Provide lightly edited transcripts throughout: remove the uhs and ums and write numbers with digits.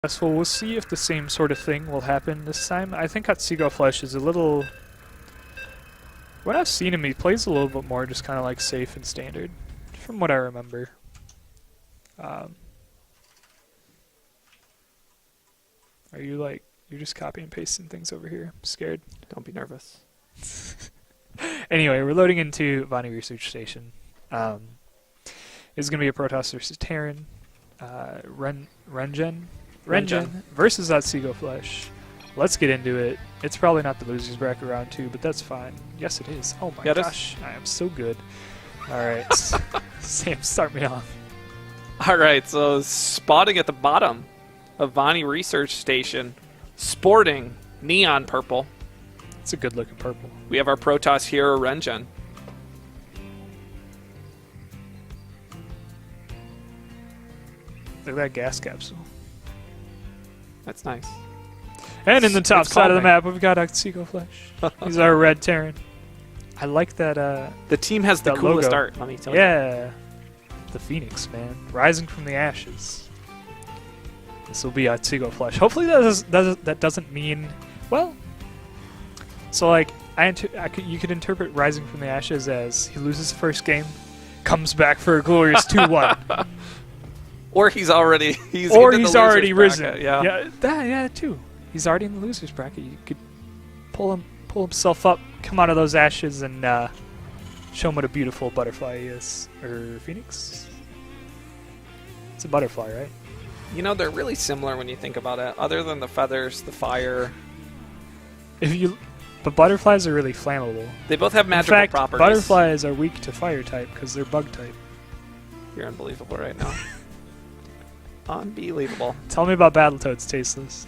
successful. We'll see if the same sort of thing will happen this time. I think Otsegoflesh is a little... When I've seen him, he plays a little bit more just kind of like safe and standard, from what I remember. Are you like... You're just copying and pasting things over here? I'm scared. Don't be nervous. Anyway, we're loading into Vani Research Station. It's going to be a Protoss versus Terran. Rengen versus Otsegoflesh. Let's get into it. It's probably not the losers bracket round 2, but that's fine. Yes, it is. Oh my gosh, I am so good. All right, Sam, start me off. All right, so spotting at the bottom of Vani Research Station, sporting neon purple. It's a good-looking purple. We have our Protoss hero Rengen. Look at that gas capsule. That's nice. And in the top side of the map, we've got Otsegoflesh. He's our red Terran. I like that. The team has the coolest logo. art, let me tell you. Yeah. The Phoenix, man. Rising from the ashes. This will be Otsegoflesh. Hopefully that doesn't mean... Well... So, like, you could interpret Rising from the Ashes as he loses the first game, comes back for a glorious 2-1. Or he's already risen. Yeah. Yeah, too. He's already in the losers bracket. You could pull himself up, come out of those ashes, and show him what a beautiful butterfly he is. Or Phoenix? It's a butterfly, right? You know, they're really similar when you think about it. Other than the feathers, the fire. But butterflies are really flammable. They both have magical In fact, properties. Butterflies are weak to fire type because they're bug type. You're unbelievable right now. Unbelievable. Tell me about Battletoads, tasteless.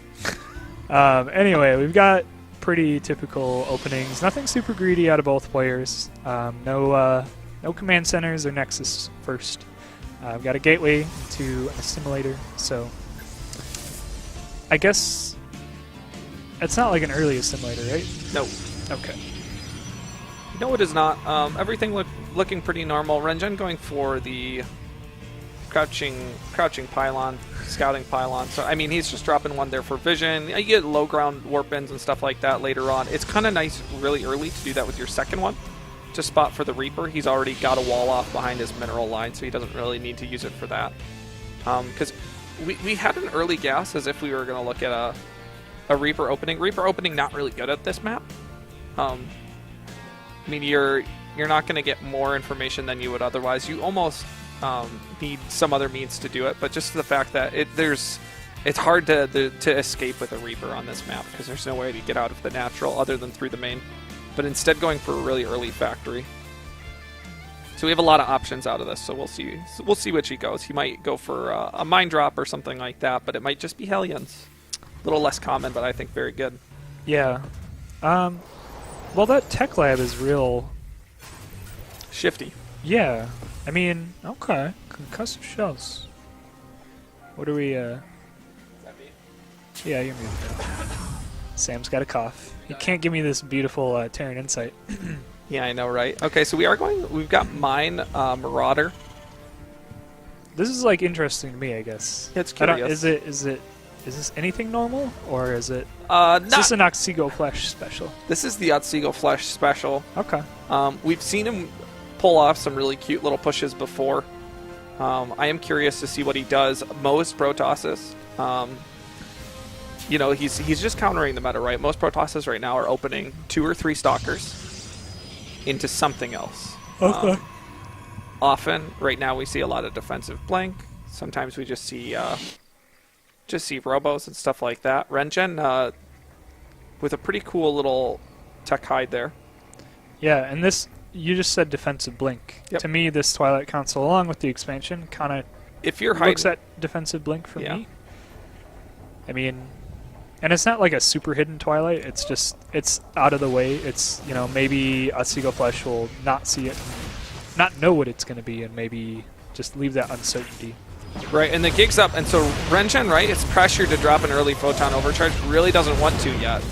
Anyway, we've got pretty typical openings. Nothing super greedy out of both players. No command centers or nexus first. We've got a gateway to an assimilator, so I guess it's not like an early assimilator, right? No. Okay. No, it is not. Everything looking pretty normal. Rengen going for the crouching pylon, scouting pylon. So, I mean, he's just dropping one there for vision. You get low ground warp ins and stuff like that later on. It's kind of nice really early to do that with your second one. To spot for the Reaper. He's already got a wall off behind his mineral line, so he doesn't really need to use it for that. Because we had an early guess as if we were going to look at a Reaper opening. Reaper opening not really good at this map. I mean, you're not going to get more information than you would otherwise. You almost need some other means to do it, but just the fact that it's hard to escape with a Reaper on this map because there's no way to get out of the natural other than through the main. But instead going for a really early factory. So we have a lot of options out of this, so we'll see. We'll see which he goes. He might go for a mine drop or something like that, but it might just be Hellions. A little less common, but I think very good. Yeah. Well, that tech lab is real shifty. Yeah. I mean, okay. Concussive shells. What are we, Yeah, you're muted. Sam's got a cough. He can't give me this beautiful Terran insight. Yeah, I know, right? Okay, so we've got Mine, Marauder. This is, like, interesting to me, I guess. It's curious. Is this anything normal, or is it... is this an Otsegoflesh special? This is the Otsegoflesh special. Okay. We've seen him pull off some really cute little pushes before. I am curious to see what he does. Most Protosses, you know, he's just countering the meta, right? Most Protosses right now are opening 2 or 3 Stalkers into something else. Okay. Often, right now, we see a lot of defensive blank. Sometimes we just see robos and stuff like that. Rengen with a pretty cool little tech hide there. Yeah, and this, you just said defensive blink. Yep. To me, this Twilight Council, along with the expansion, kind of looks at defensive blink for me. I mean, and it's not like a super hidden Twilight. It's just, it's out of the way. It's, you know, maybe Otsegoflesh will not see it, not know what it's going to be, and maybe just leave that uncertainty. Right, and the gig's up, and so Rengen, right, is pressured to drop an early photon overcharge. Really doesn't want to yet.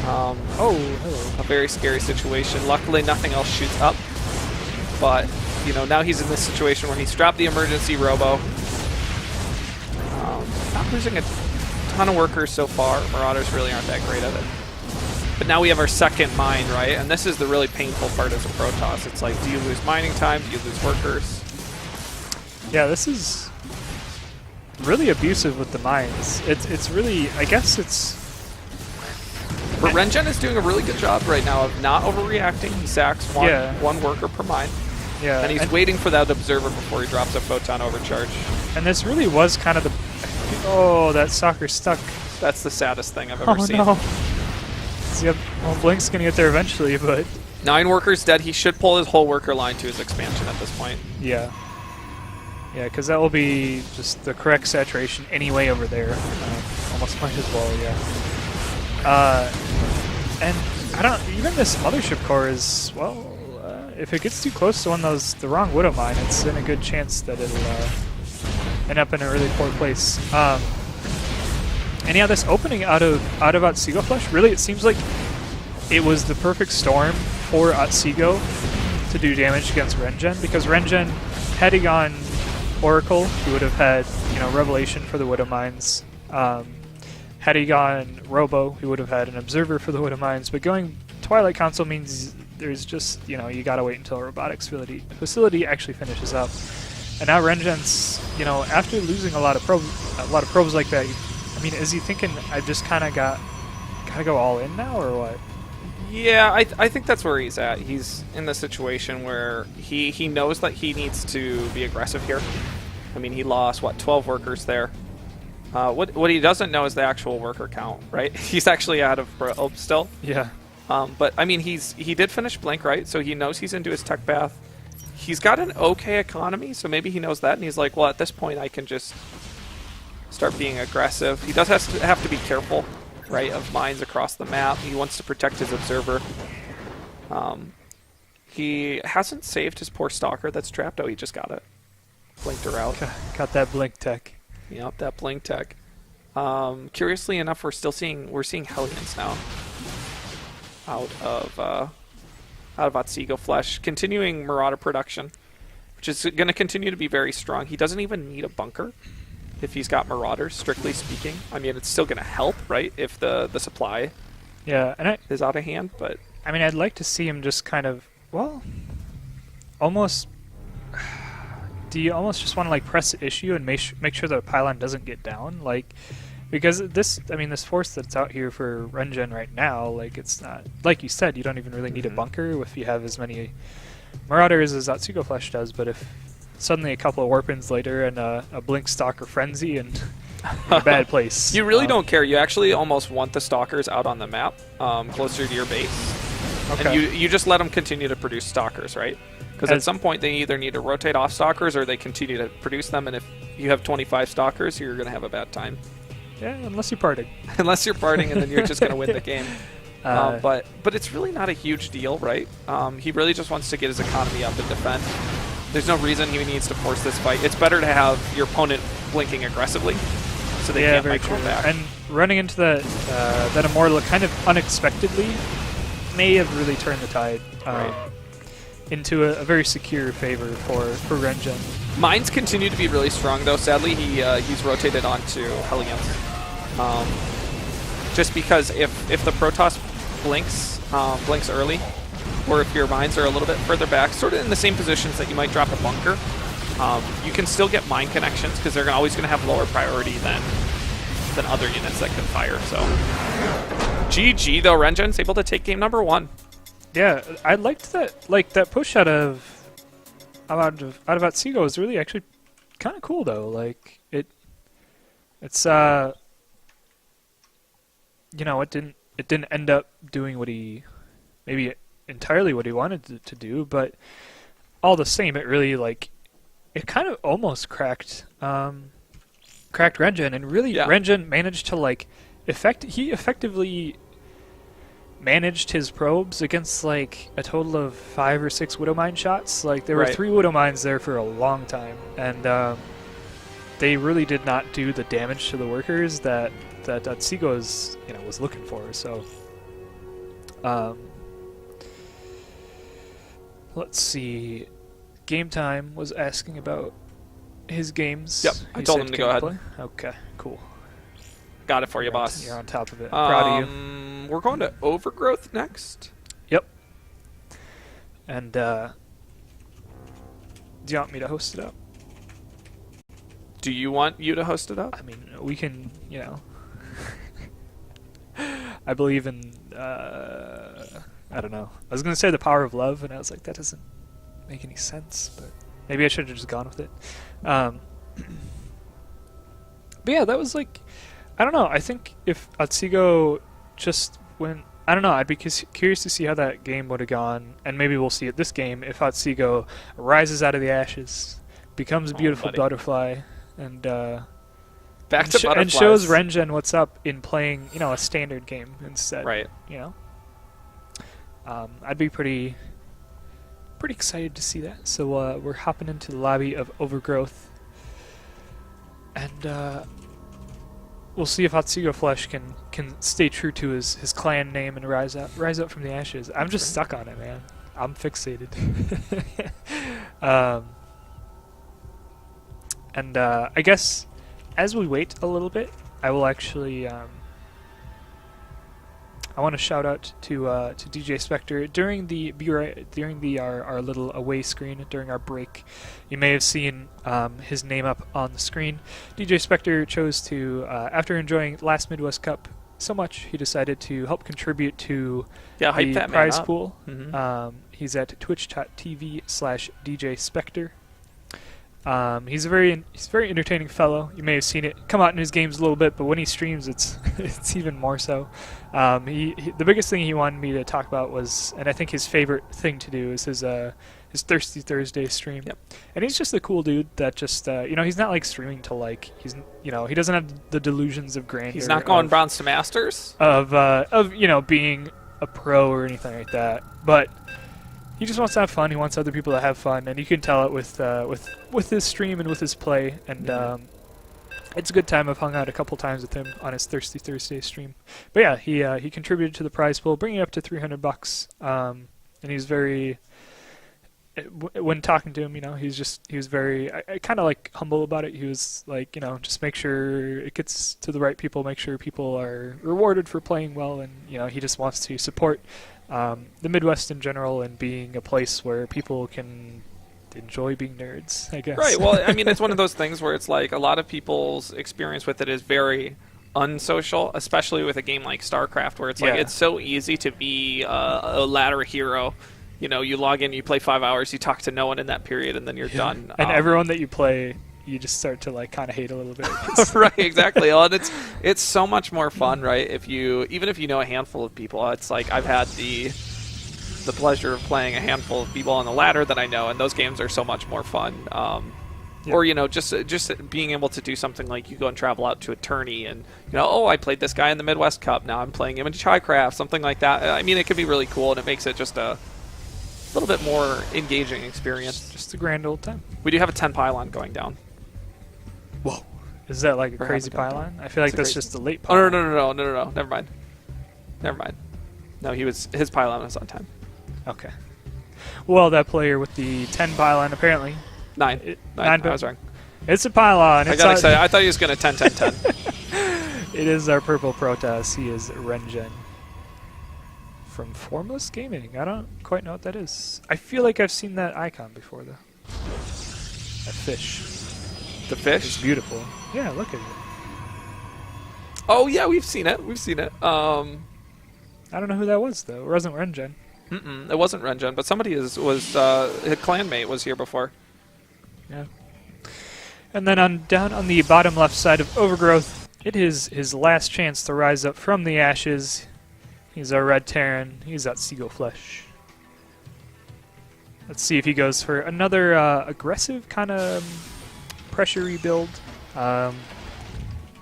Oh, hello. A very scary situation. Luckily, nothing else shoots up. But, you know, now he's in this situation where he's dropped the emergency robo. losing a ton of workers so far. Marauders really aren't that great at it. But now we have our second mine, right? And this is the really painful part as a Protoss. It's like, do you lose mining time? Do you lose workers? Yeah, this is really abusive with the mines. It's really, I guess it's... But Rengen is doing a really good job right now of not overreacting. He sacks one worker per mine. Yeah, and he's waiting for that observer before he drops a photon overcharge. And this really was kind of the... Oh, that soccer stuck. That's the saddest thing I've ever seen. Oh, no. Yep. Well, Blink's going to get there eventually, but... 9 workers dead. He should pull his whole worker line to his expansion at this point. Yeah. Yeah, because that will be just the correct saturation anyway over there. Almost might as well, yeah. And I don't... Even this Mothership Core is, well... if it gets too close to one of the wrong Widow Mine, it's in a good chance that it'll end up in a really poor place. And yeah, this opening out of Otsegoflesh, really, it seems like it was the perfect storm for Otsego to do damage against Rengen, because Rengen, had he gone Oracle, he would have had, you know, Revelation for the Widow Mines. Had he gone Robo, he would have had an Observer for the Widow Mines. But going Twilight Council means there's just, you know, you gotta wait until a robotics facility actually finishes up. And now Rengen's, you know, after losing a lot of probes like that, I mean, is he thinking I just kind of gotta go all in now, or what? Yeah, I think that's where he's at. He's in the situation where he knows that he needs to be aggressive here. I mean, he lost, what, 12 workers there. What he doesn't know is the actual worker count, right? He's actually out of probe still. Yeah. But, I mean, he did finish Blink, right? So he knows he's into his tech path. He's got an okay economy, so maybe he knows that, and he's like, well, at this point I can just start being aggressive. He does have to be careful, right, of mines across the map. He wants to protect his observer. He hasn't saved his poor stalker that's trapped. Oh, he just got it. Blinked her out. Got that Blink tech. Yep, that Blink tech. Curiously enough, we're seeing Hellions now out of Otsegoflesh, continuing Marauder production, which is going to continue to be very strong. He doesn't even need a bunker if he's got Marauders, strictly speaking. I mean, it's still going to help, right, if the supply is out of hand, but... I mean, I'd like to see him just kind of, well, almost... Do you almost just want to, like, press the issue and make sure the pylon doesn't get down? Like, because this force that's out here for Rengen right now, like, it's not... Like you said, you don't even really need a bunker if you have as many Marauders as Otsegoflesh does, but if suddenly a couple of warpins later and a Blink Stalker Frenzy and a bad place. You really don't care. You actually almost want the Stalkers out on the map, closer to your base. Okay. And you just let them continue to produce Stalkers, right? Because at some point they either need to rotate off Stalkers or they continue to produce them, and if you have 25 Stalkers, you're going to have a bad time. Yeah, unless you're parting. Unless you're parting, and then you're just going to win the game. But it's really not a huge deal, right? He really just wants to get his economy up and defend. There's no reason he needs to force this fight. It's better to have your opponent blinking aggressively so they can't micro back. And running into that Immortal kind of unexpectedly may have really turned the tide into a very secure favor for Rengen. Mines continue to be really strong, though. Sadly, he's rotated onto Hellions. Just because if the Protoss blinks early, or if your mines are a little bit further back, sort of in the same positions that you might drop a bunker, you can still get mine connections because they're always going to have lower priority than other units that can fire. So, GG though, Rengen's able to take game number 1. Yeah, I liked that. Like that push out of Otsego is really actually kind of cool though. Like it's you know, it didn't end up doing what he maybe entirely what he wanted to do, but all the same, it really it kind of almost cracked Rengen, and really Rengen managed to effectively managed his probes against a total of 5 or 6 Widow Mine shots. Like there were 3 Widow Mines there for a long time, and they really did not do the damage to the workers that Otsego was looking for. So let's see. Game Time was asking about his games. Yep, I told him to go ahead. Okay, cool. Got it for you, boss. You're on top of it. Proud of you. We're going to Overgrowth next. Yep. And do you want me to host it up? Do you want you to host it up? I mean, we can, I believe in, I don't know. I was going to say the power of love, and I was like, that doesn't make any sense, but maybe I should have just gone with it. But yeah, that was like, I don't know. I think if Otsego just went, I don't know, I'd be curious to see how that game would have gone, and maybe we'll see it this game if Otsego rises out of the ashes, becomes a beautiful butterfly, and back to butterflies. And shows Rengen what's up in playing, a standard game instead. Right. I'd be pretty excited to see that. So we're hopping into the lobby of Overgrowth, and we'll see if Otsegoflesh can stay true to his clan name and rise up from the ashes. I'm just stuck on it, man. I'm fixated. And I guess as we wait a little bit, I will actually I want to shout out to DJ Spectre during our little away screen during our break. You may have seen his name up on the screen. DJ Spectre chose to, after enjoying last Midwest Cup so much, he decided to help contribute to the prize pool. Mm-hmm. He's at twitch.tv/DJ Spectre. He's a very entertaining fellow. You may have seen it come out in his games a little bit, but when he streams, it's even more so. The biggest thing he wanted me to talk about was, and I think his favorite thing to do is his Thirsty Thursday stream. Yep. And he's just a cool dude that just he's not like streaming to like he doesn't have the delusions of grandeur. He's not going bronze to masters of being a pro or anything like that, but he just wants to have fun. He wants other people to have fun, and you can tell it with his stream and with his play. And it's a good time. I've hung out a couple times with him on his Thirsty Thursday stream. But yeah, he contributed to the prize pool, bringing it up to $300. And he's very, when talking to him, he was very, I kind of like humble about it. He was like, just make sure it gets to the right people, make sure people are rewarded for playing well, and he just wants to support the Midwest in general and being a place where people can enjoy being nerds, I guess. Right. Well, I mean, it's one of those things where it's like a lot of people's experience with it is very unsocial, especially with a game like StarCraft, where it's like it's so easy to be a ladder hero. You log in, you play 5 hours, you talk to no one in that period, and then you're done. And everyone that you play, you just start to like kind of hate a little bit. Right, exactly. Well, and it's so much more fun, right? Even if you know a handful of people, it's like I've had the pleasure of playing a handful of people on the ladder that I know, and those games are so much more fun. Or just being able to do something like you go and travel out to a tourney, and I played this guy in the Midwest Cup. Now I'm playing him in Chai-Craft, something like that. I mean, it can be really cool, and it makes it just a little bit more engaging experience. Just a grand old time. We do have a 10 pylon going down. Whoa. Is that like a crazy pylon? I feel like that's just a late pylon. Oh, no. Never mind. No, his pylon was on 10. Okay. Well, that player with the 10 pylon, apparently. 9. I was wrong. It's a pylon. I got excited. I thought he was going to 10. It is our purple Protoss. He is Rengen. From Formless Gaming. I don't quite know what that is. I feel like I've seen that icon before, though. That fish. The fish? It's beautiful. Yeah, look at it. Oh, yeah, we've seen it. I don't know who that was, though. It wasn't Rengen. It wasn't Rengen, but somebody his clanmate was here before. Yeah. And then down on the bottom left side of Overgrowth, it is his last chance to rise up from the ashes. He's our Red Terran. He's Otsegoflesh. Let's see if he goes for another aggressive kind of pressure rebuild,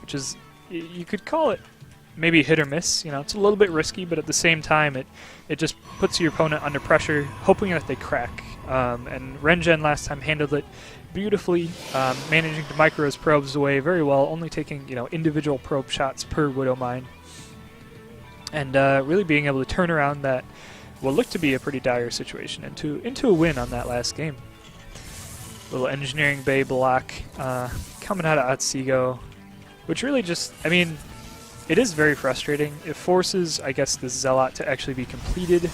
which is, you could call it maybe hit or miss. It's a little bit risky, but at the same time, it just puts your opponent under pressure, hoping that they crack. And Rengen last time handled it beautifully, managing to micro his probes away very well, only taking individual probe shots per Widow Mine. And really being able to turn around that what looked to be a pretty dire situation into a win on that last game. Little engineering bay block coming out of Otsego, which really just, I mean, it is very frustrating. It forces, I guess, the Zealot to actually be completed.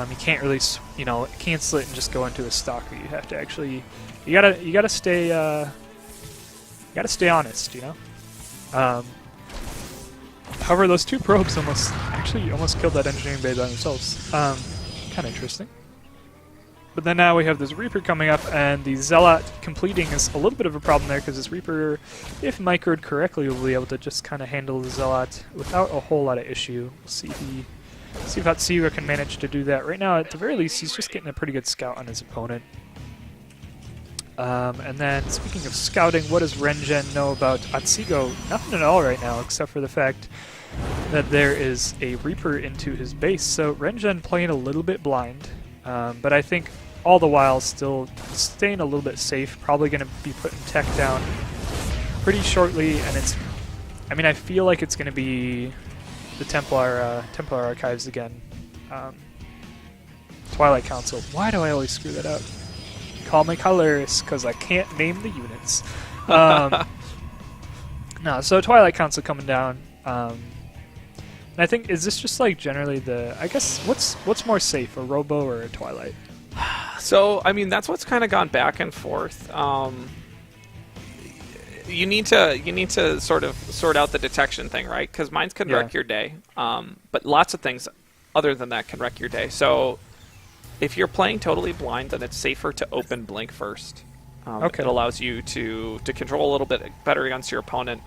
You can't really, cancel it and just go into a stalker. You have to actually, you gotta stay honest, However, those 2 probes almost killed that engineering bay by themselves. Kind of interesting. But then now we have this Reaper coming up, and the Zealot completing is a little bit of a problem there, because this Reaper, if microed correctly, will be able to just kind of handle the Zealot without a whole lot of issue. We'll see if Otsego can manage to do that. Right now, at the very least, he's just getting a pretty good scout on his opponent. And then, speaking of scouting, what does Rengen know about Otsego? Nothing at all right now, except for the fact that there is a Reaper into his base. So Rengen playing a little bit blind, but I think all the while still staying a little bit safe. Probably going to be putting tech down pretty shortly, and I feel like it's going to be the Templar Archives again. Twilight Council. Why do I always screw that up? Call me colors, because I can't name the units. No, so Twilight Council coming down. And I think, is this just like generally I guess, what's more safe, a Robo or a Twilight? So, that's what's kind of gone back and forth. You need to sort of sort out the detection thing, right? Because mines can wreck your day. But lots of things other than that can wreck your day. So if you're playing totally blind, then it's safer to open blink first. It allows you to control a little bit better against your opponent.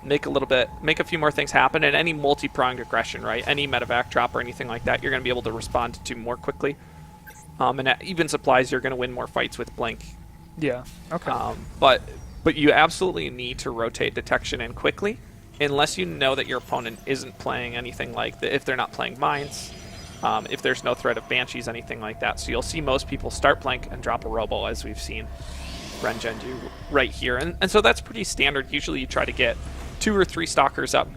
Make a few more things happen, and any multi-pronged aggression, right? Any medevac drop or anything like that, you're going to be able to respond to more quickly. And at even supplies, you're going to win more fights with blink. Yeah. Okay. But you absolutely need to rotate detection in quickly, unless you know that your opponent isn't playing anything like if they're not playing mines, if there's no threat of banshees, anything like that. So you'll see most people start blink and drop a robo, as we've seen Rengen do right here, and so that's pretty standard. Usually you try to get 2 or 3 stalkers up,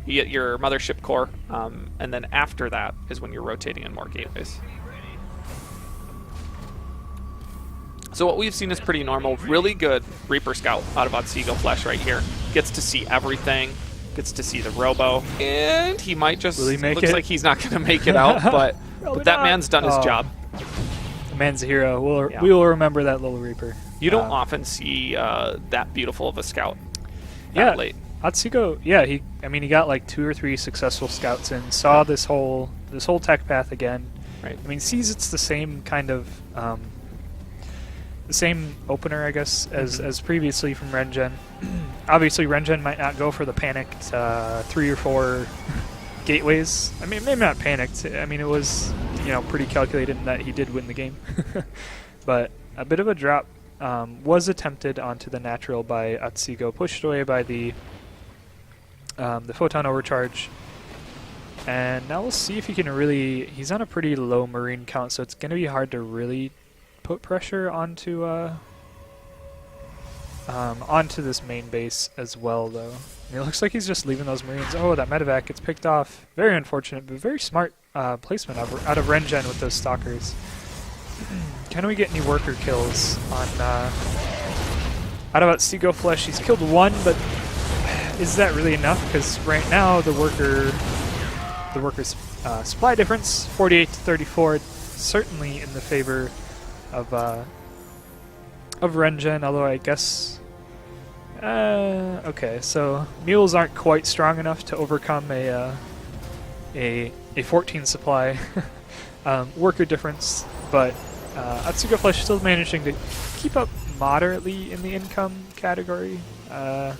you get your mothership core, and then after that is when you're rotating in more gateways. So what we've seen is pretty normal. Really good Reaper Scout out of Otsegoflesh right here. Gets to see everything, gets to see the robo, and he might just, looks like he's not going to make it out, but that man's done his job. The man's a hero. We will remember that little Reaper. You don't often see that beautiful of a scout that late. Otsego, he got like 2 or 3 successful scouts in, saw this whole tech path again. Right. Sees it's the same kind of the same opener, I guess, as previously from Rengen. Obviously, Rengen might not go for the panicked 3 or 4 gateways. Maybe not panicked. It was pretty calculated in that he did win the game. But a bit of a drop was attempted onto the natural by Otsego, pushed away by the photon overcharge. And now we'll see if he can really... He's on a pretty low marine count, so it's going to be hard to really put pressure onto this main base as well, though. It looks like he's just leaving those marines. Oh, that medevac gets picked off. Very unfortunate, but very smart placement out of Rengen with those stalkers. Can we get any worker kills on out of Otsegoflesh? He's killed 1, but is that really enough? Because right now the worker's supply difference 48 to 34, certainly in the favor of Rengen. Although I guess okay, so mules aren't quite strong enough to overcome a 14 supply worker difference, but Otsegoflesh still managing to keep up moderately in the income category. But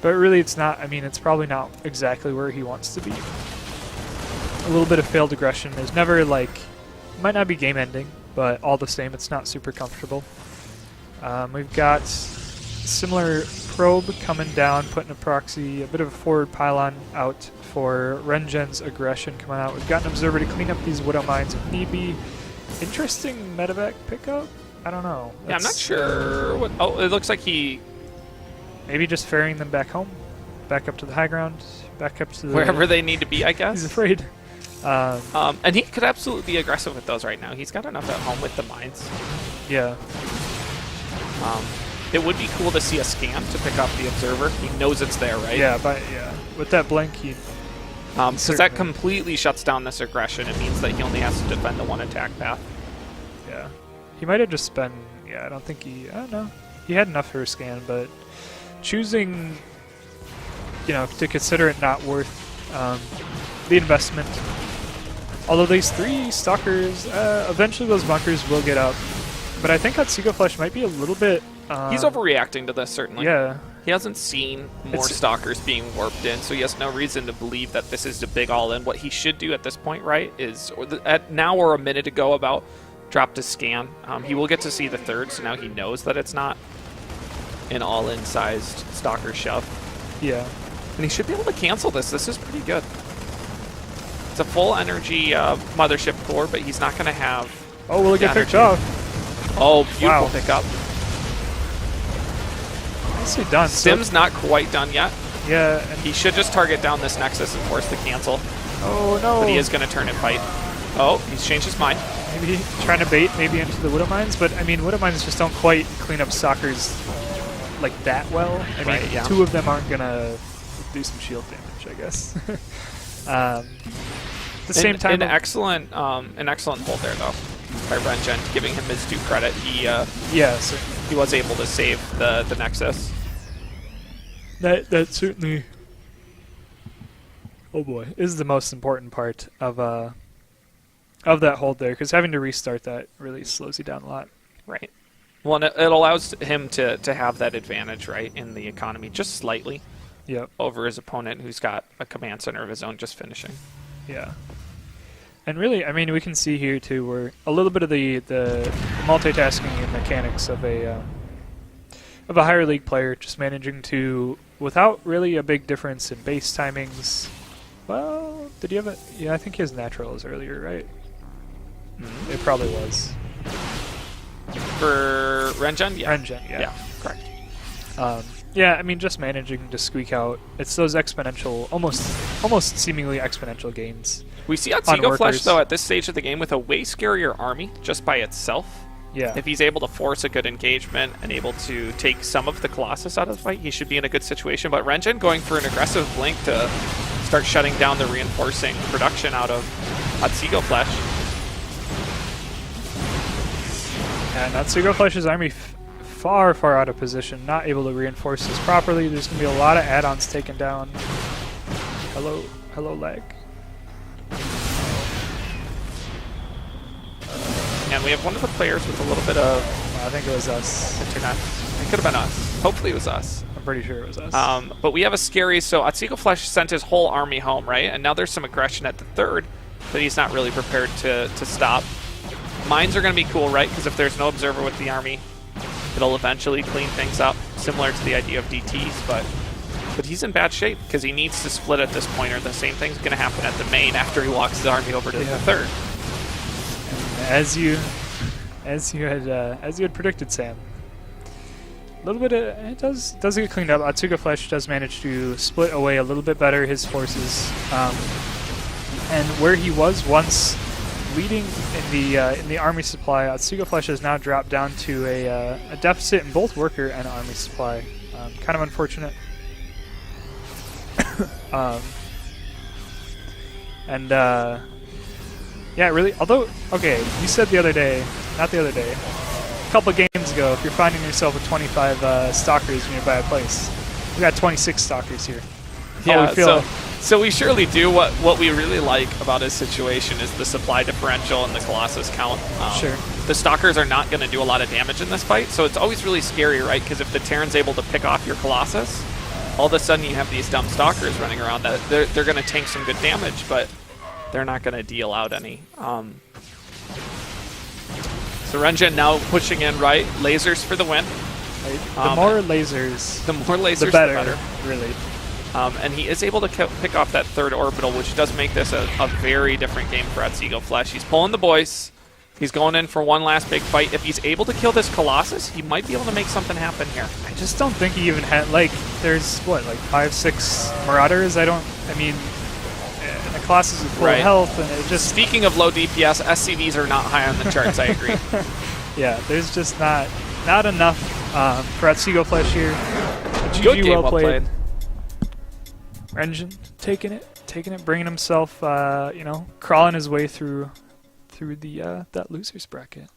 really it's not, it's probably not exactly where he wants to be. A little bit of failed aggression is never might not be game ending, but all the same it's not super comfortable. We've got similar probe coming down, putting a proxy, a bit of a forward pylon out for Rengen's aggression coming out. We've got an observer to clean up these widow mines if need be. Interesting medevac pickup? I don't know. Yeah, I'm not sure. It looks like he... Maybe just ferrying them back home? Back up to the high ground? Back up to the... Wherever they need to be, I guess. He's afraid. And he could absolutely be aggressive with those right now. He's got enough at home with the mines. Yeah. It would be cool to see a scan to pick up the observer. He knows it's there, right? Yeah, with that blink, he because that completely shuts down this aggression. It means that he only has to defend the one attack path. Yeah. He might have just been... Yeah, I don't think he... I don't know. He had enough for a scan, but choosing, you know, to consider it not worth the investment. Although these 3 stalkers, eventually those bunkers will get up. But I think Otsegoflesh might be a little bit... He's overreacting to this, certainly. Yeah. He hasn't seen more stalkers being warped in, so he has no reason to believe that this is the big all-in. What he should do at this point, right, is now or a minute ago about drop to scan. He will get to see the 3rd, so now he knows that it's not an all-in sized stalker shove. Yeah. And he should be able to cancel this. This is pretty good. It's a full energy mothership core, but he's not going to have... Oh, will it get picked off? Oh, beautiful pickup. Nicely done. Sim's not quite done yet. Yeah. And he should just target down this Nexus and force the cancel. Oh, no. But he is going to turn and fight. Oh, he's changed his mind. Maybe trying to bait maybe into the Widow Mines, but I mean, Widow Mines just don't quite clean up stalkers like that well. I mean, 2 of them aren't going to do some shield damage, I guess. At the same time... An excellent hold there, though, by Rengen, giving him his due credit. He he was able to save the Nexus. That certainly, oh boy, is the most important part of that hold there, because having to restart that really slows you down a lot. Right. Well, and it allows him to have that advantage, right, in the economy, just slightly. Yep. Over his opponent, who's got a command center of his own just finishing. Yeah. And really, I mean, we can see here too, where a little bit of the multitasking and mechanics of a higher league player, just managing to, without really a big difference in base timings. Well, did you have it? Yeah, I think he has naturals earlier, right? It probably was. For Rengen? Yeah. Rengen, yeah. Yeah, correct. Yeah, I mean, just managing to squeak out. It's those exponential, almost seemingly exponential gains. We see Otsegoflesh, though, at this stage of the game with a way scarier army just by itself. Yeah. If he's able to force a good engagement and able to take some of the Colossus out of the fight, he should be in a good situation. But Rengen going for an aggressive blink to start shutting down the reinforcing production out of Otsegoflesh. And Otsegoflesh's army far out of position, not able to reinforce this properly. There's going to be a lot of add-ons taken down. Hello, lag. And we have one of the players with a little bit of... I think it was us. Internet. It could have been us. Hopefully it was us. I'm pretty sure it was us. But we have a scary... So Otsegoflesh sent his whole army home, right? And now there's some aggression at the 3rd, but he's not really prepared to stop. Mines are going to be cool, right? Because if there's no observer with the army, it'll eventually clean things up, similar to the idea of DTs, but he's in bad shape because he needs to split at this point, or the same thing's going to happen at the main after he walks his army over to the 3rd. As you had predicted, Sam. A little bit of it does get cleaned up. Otsegoflesh does manage to split away a little bit better his forces, and where he was once leading in the army supply, Otsegoflesh has now dropped down to a deficit in both worker and army supply. Kind of unfortunate. Yeah, really. Although, okay, you said not the other day, a couple of games ago, if you're finding yourself with 25 stalkers when you're by a place, we got 26 stalkers here. Yeah, so we surely do. What we really like about his situation is the supply differential and the Colossus count. Sure. The stalkers are not going to do a lot of damage in this fight, so it's always really scary, right? Because if the Terran's able to pick off your Colossus, all of a sudden you have these dumb stalkers running around that they're going to tank some good damage, but they're not going to deal out any. So Rengen now pushing in, right? Lasers for the win. The more lasers, the better. Really. And he is able to pick off that 3rd orbital, which does make this a very different game for Otsegoflesh. He's pulling the boys. He's going in for one last big fight. If he's able to kill this Colossus, he might be able to make something happen here. I just don't think he even had, there's, 5-6 Marauders? The Colossus is full of health, and it just... Speaking of low DPS, SCVs are not high on the charts, I agree. Yeah, there's just not enough for Otsegoflesh here. Good game, well played. Rengen taking it, bringing himself, you know, crawling his way through the that losers bracket.